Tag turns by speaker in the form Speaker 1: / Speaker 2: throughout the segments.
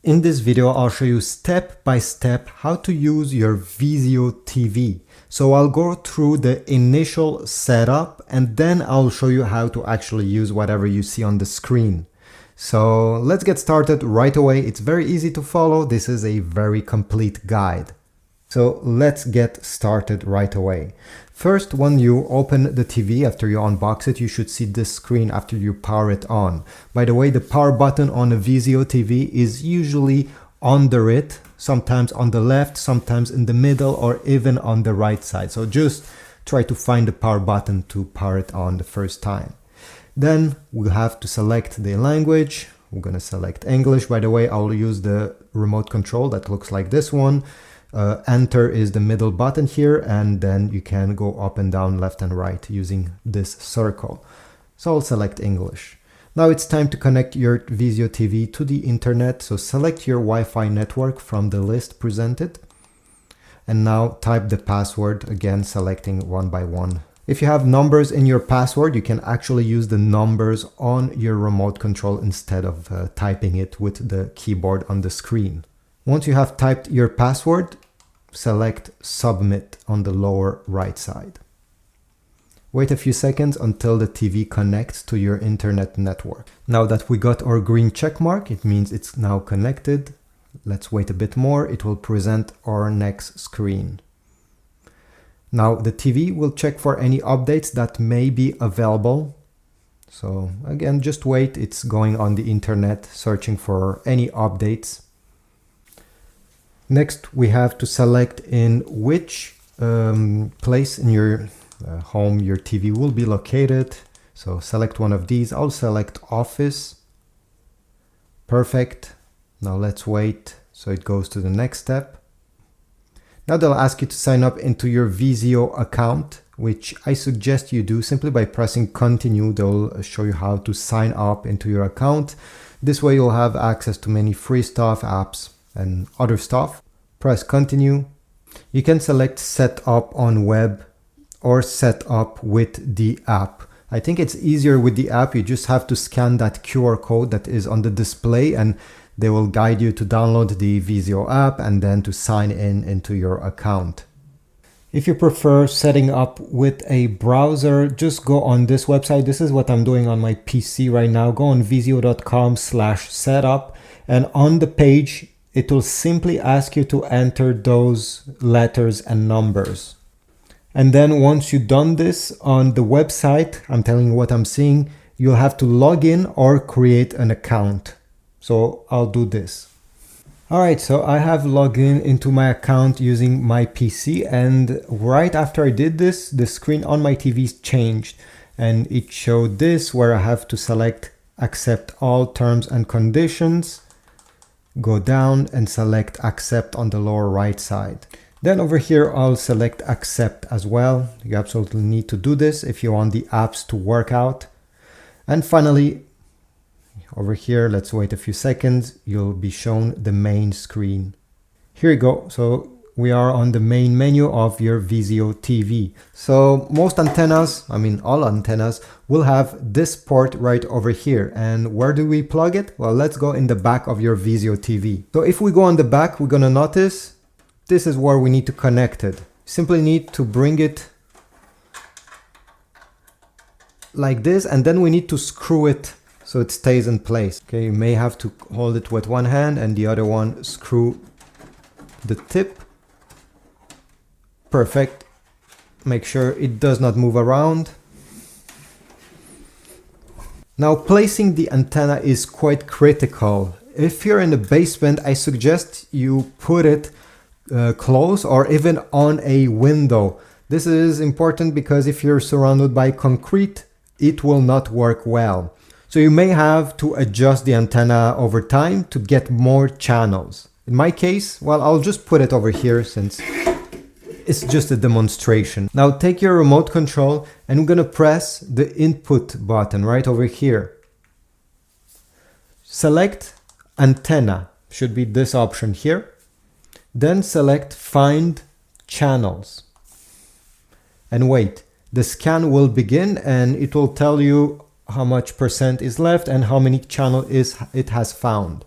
Speaker 1: In this video, I'll show you step by step how to use your Vizio TV. So I'll go through the initial setup and then I'll show you how to actually use whatever you see on the screen. So let's get started right away. It's very easy to follow. This is a very complete guide. So let's get started right away. First, when you open the TV after you unbox it, you should see this screen after you power it on. By the way, the power button on a Vizio TV is usually under it, sometimes on the left, sometimes in the middle, or even on the right side. So just try to find the power button to power it on the first time. Then we'll have to select the language. We're going to select English. By the way, I'll use the remote control that looks like this one. Enter is the middle button here, and then you can go up and down, left and right using this circle. So I'll select English. Now it's time to connect your Vizio TV to the internet. So select your Wi-Fi network from the list presented. And now type the password, again selecting one by one. If you have numbers in your password, you can actually use the numbers on your remote control instead of typing it with the keyboard on the screen. Once you have typed your password, select Submit on the lower right side. Wait a few seconds until the TV connects to your internet network. Now that we got our green check mark, it means it's now connected. Let's wait a bit more. It will present our next screen. Now the TV will check for any updates that may be available. So again, just wait. It's going on the internet, searching for any updates. Next, we have to select in which place in your home your TV will be located. So select one of these. I'll select Office. Perfect. Now let's wait so it goes to the next step. Now they'll ask you to sign up into your Vizio account, which I suggest you do simply by pressing continue. They'll show you how to sign up into your account. This way you'll have access to many free stuff, apps, and other stuff. Press continue. You can select set up on web or set up with the app. I think it's easier with the app. You just have to scan that QR code that is on the display and they will guide you to download the Vizio app and then to sign in into your account. If you prefer setting up with a browser, just go on this website. This is what I'm doing on my PC right now. Go on vizio.com/setup and on the page it will simply ask you to enter those letters and numbers. And then once you've done this on the website, I'm telling you what I'm seeing, you'll have to log in or create an account. So I'll do this. All right, so I have logged in into my account using my PC, and right after I did this, the screen on my TV changed and it showed this where I have to select accept all terms and conditions. Go down and select accept on the lower right side. Then over here, I'll select accept as well. You absolutely need to do this if you want the apps to work out. And finally, over here, let's wait a few seconds. You'll be shown the main screen. Here you go. So we are on the main menu of your Vizio TV. So most antennas, I mean all antennas, will have this port right over here. And where do we plug it? Well, let's go in the back of your Vizio TV. So if we go on the back, we're gonna notice this is where we need to connect it. Simply need to bring it like this, and then we need to screw it so it stays in place. Okay, you may have to hold it with one hand and the other one screw the tip. Perfect. Make sure it does not move around. Now placing the antenna is quite critical. If you're in the basement, I suggest you put it close or even on a window. This is important because if you're surrounded by concrete, it will not work well. So you may have to adjust the antenna over time to get more channels. In my case, well, I'll just put it over here since it's just a demonstration. Now take your remote control and we're gonna press the input button right over here. Select antenna, should be this option here. Then select find channels and wait. The scan will begin and it will tell you how much % is left and how many channels it has found.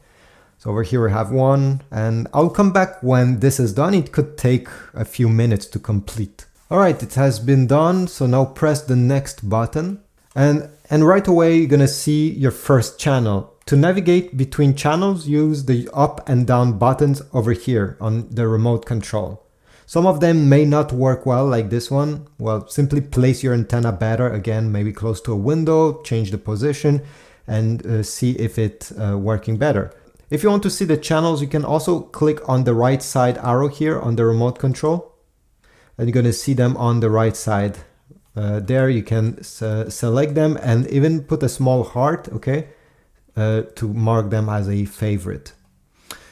Speaker 1: So over here we have one, and I'll come back when this is done. It could take a few minutes to complete. All right, it has been done. So now press the next button, and right away you're gonna see your first channel. To navigate between channels, use the up and down buttons over here on the remote control. Some of them may not work well, like this one. Well, simply place your antenna better, again, maybe close to a window, change the position, and see if it's working better. If you want to see the channels, you can also click on the right side arrow here on the remote control, and you're going to see them on the right side. There you can select them and even put a small heart, okay, to mark them as a favorite.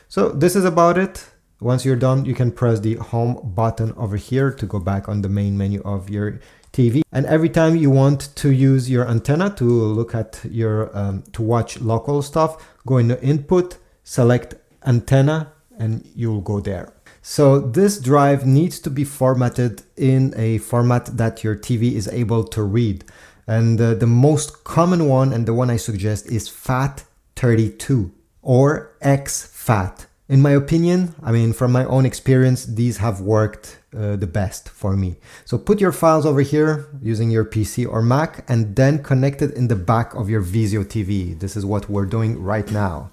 Speaker 1: So this is about it. Once you're done, you can press the home button over here to go back on the main menu of your TV. And every time you want to use your antenna to look at your, to watch local stuff, go into input, select antenna, and you'll go there. So this drive needs to be formatted in a format that your TV is able to read. And the most common one, and the one I suggest, is FAT32 or exFAT. In my opinion, I mean, from my own experience, these have worked the best for me. So put your files over here using your PC or Mac, and then connect it in the back of your Vizio TV. This is what we're doing right now.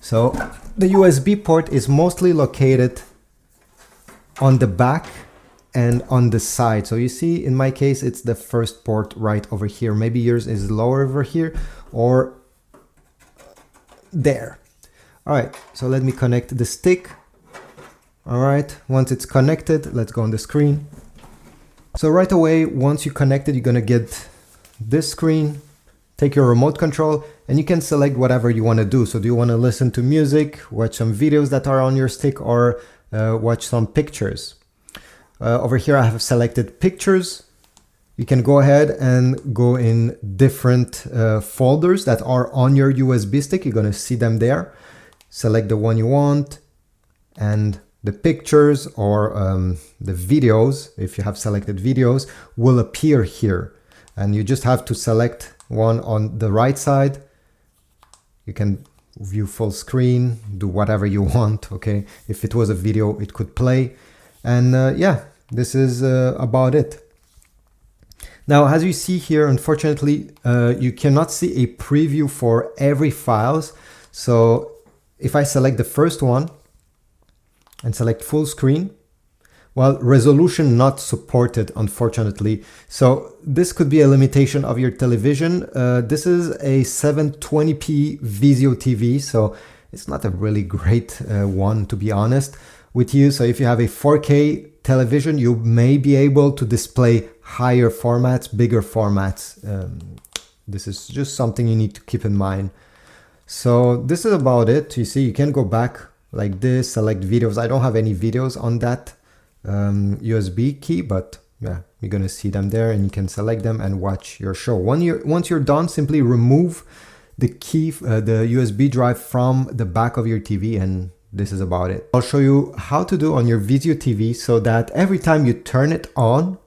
Speaker 1: So the USB port is mostly located on the back and on the side. So you see, in my case, it's the first port right over here. Maybe yours is lower over here or there. All right, so let me connect the stick. All right, once it's connected, let's go on the screen. So right away, once you connect it, you're gonna get this screen. Take your remote control and you can select whatever you wanna do. So do you wanna listen to music, watch some videos that are on your stick, or watch some pictures? Over here, I have selected pictures. You can go ahead and go in different folders that are on your USB stick. You're gonna see them there. Select the one you want, and the pictures or the videos, if you have selected videos, will appear here. And you just have to select one on the right side. You can view full screen, do whatever you want, okay? If it was a video, it could play. And yeah, this is about it. Now, as you see here, unfortunately, you cannot see a preview for every files. So if I select the first one and select full screen, well, resolution not supported, unfortunately. So this could be a limitation of your television. This is a 720p Vizio TV, so it's not a really great one, to be honest with you. So if you have a 4K television, you may be able to display higher formats, bigger formats. This is just something you need to keep in mind. So this is about it. You see, you can go back like this, select videos. I don't have any videos on that USB key, but yeah, you're gonna see them there, and you can select them and watch your show. Once you're done, simply remove the key, the USB drive from the back of your TV, and this is about it. I'll show you how to do on your Vizio TV so that every time you turn it on,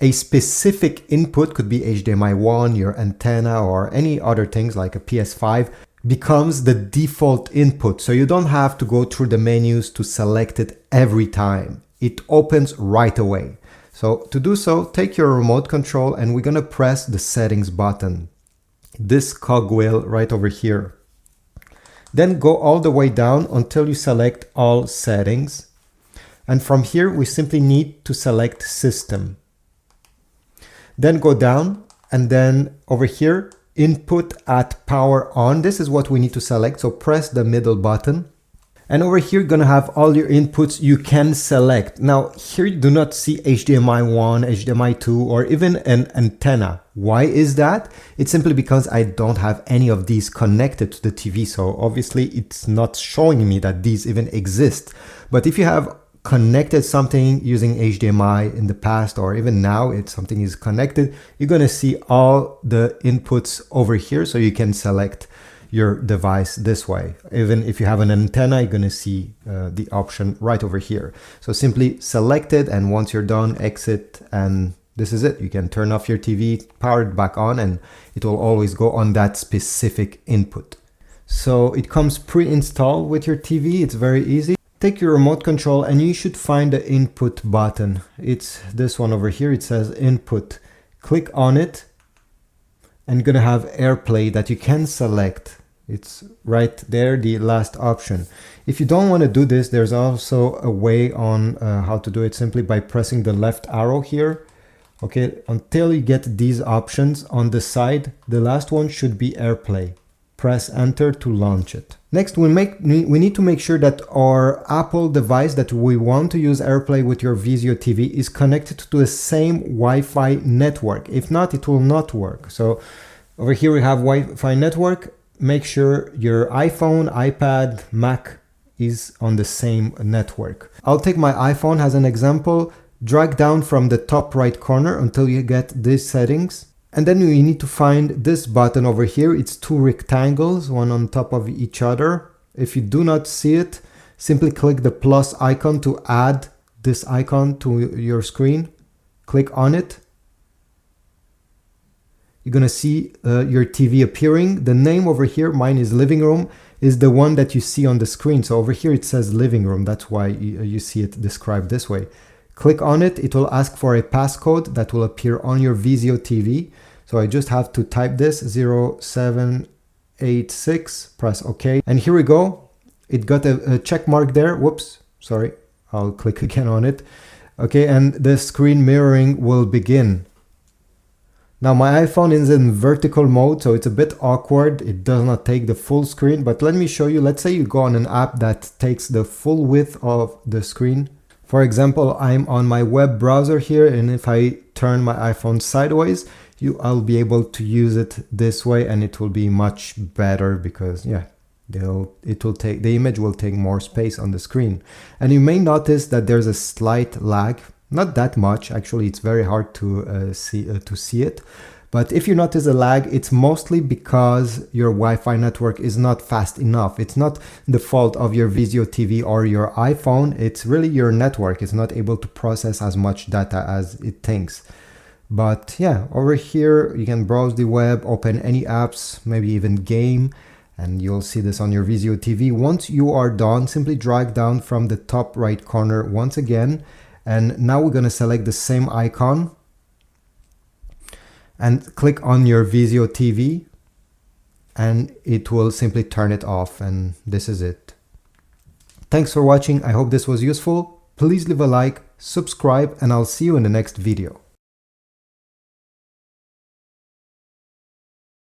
Speaker 1: a specific input, could be HDMI 1, your antenna, or any other things like a PS5, becomes the default input. So you don't have to go through the menus to select it every time. It opens right away. So to do so, take your remote control and we're gonna press the settings button. This cogwheel right over here. Then go all the way down until you select all settings. And from here, we simply need to select system. Then go down, and then over here, input at power on. This is what we need to select. So press the middle button. And over here, you're gonna have all your inputs you can select. Now here you do not see HDMI 1, HDMI 2, or even an antenna. Why is that? It's simply because I don't have any of these connected to the TV. So obviously it's not showing me that these even exist. But if you have connected something using HDMI in the past, or even now it's something is connected, you're gonna see all the inputs over here, so you can select your device this way. Even if you have an antenna, you're gonna see the option right over here. So simply select it, and once you're done, exit, and this is it. You can turn off your TV, power it back on, and it will always go on that specific input. So it comes pre-installed with your TV. It's very easy. Take your remote control and you should find the input button. It's this one over here. It says input. Click on it and you're gonna have AirPlay that you can select. It's right there, the last option. If you don't want to do this, there's also a way on how to do it simply by pressing the left arrow here. Okay, until you get these options on the side, the last one should be AirPlay. Press enter to launch it. Next, we need to make sure that our Apple device that we want to use AirPlay with your Vizio TV is connected to the same Wi-Fi network. If not, it will not work. So over here we have Wi-Fi network. Make sure your iPhone, iPad, Mac is on the same network. I'll take my iPhone as an example. Drag down from the top right corner until you get these settings. And then you need to find this button over here. It's two rectangles, one on top of each other. If you do not see it, simply click the plus icon to add this icon to your screen. Click on it. You're gonna see your TV appearing. The name over here, mine is living room, is the one that you see on the screen. So over here it says living room. That's why you see it described this way. Click on it. It will ask for a passcode that will appear on your Vizio TV. So I just have to type this 0786, press OK. And here we go. It got a check mark there. Whoops, sorry. I'll click again on it. Okay, and the screen mirroring will begin. Now my iPhone is in vertical mode, so it's a bit awkward. It does not take the full screen, but let me show you. Let's say you go on an app that takes the full width of the screen. For example, I'm on my web browser here, and if I turn my iPhone sideways, I'll be able to use it this way, and it will be much better because the image will take more space on the screen. And you may notice that there's a slight lag, not that much. Actually, it's very hard to see it. But if you notice a lag, it's mostly because your Wi-Fi network is not fast enough. It's not the fault of your Vizio TV or your iPhone. It's really your network. It's not able to process as much data as it thinks. But yeah, over here, you can browse the web, open any apps, maybe even game, and you'll see this on your Vizio TV. Once you are done, simply drag down from the top right corner once again. And now we're going to select the same icon and click on your Vizio TV, and it will simply turn it off, and this is it. Thanks for watching. I hope this was useful. Please leave a like, subscribe, and I'll see you in the next video.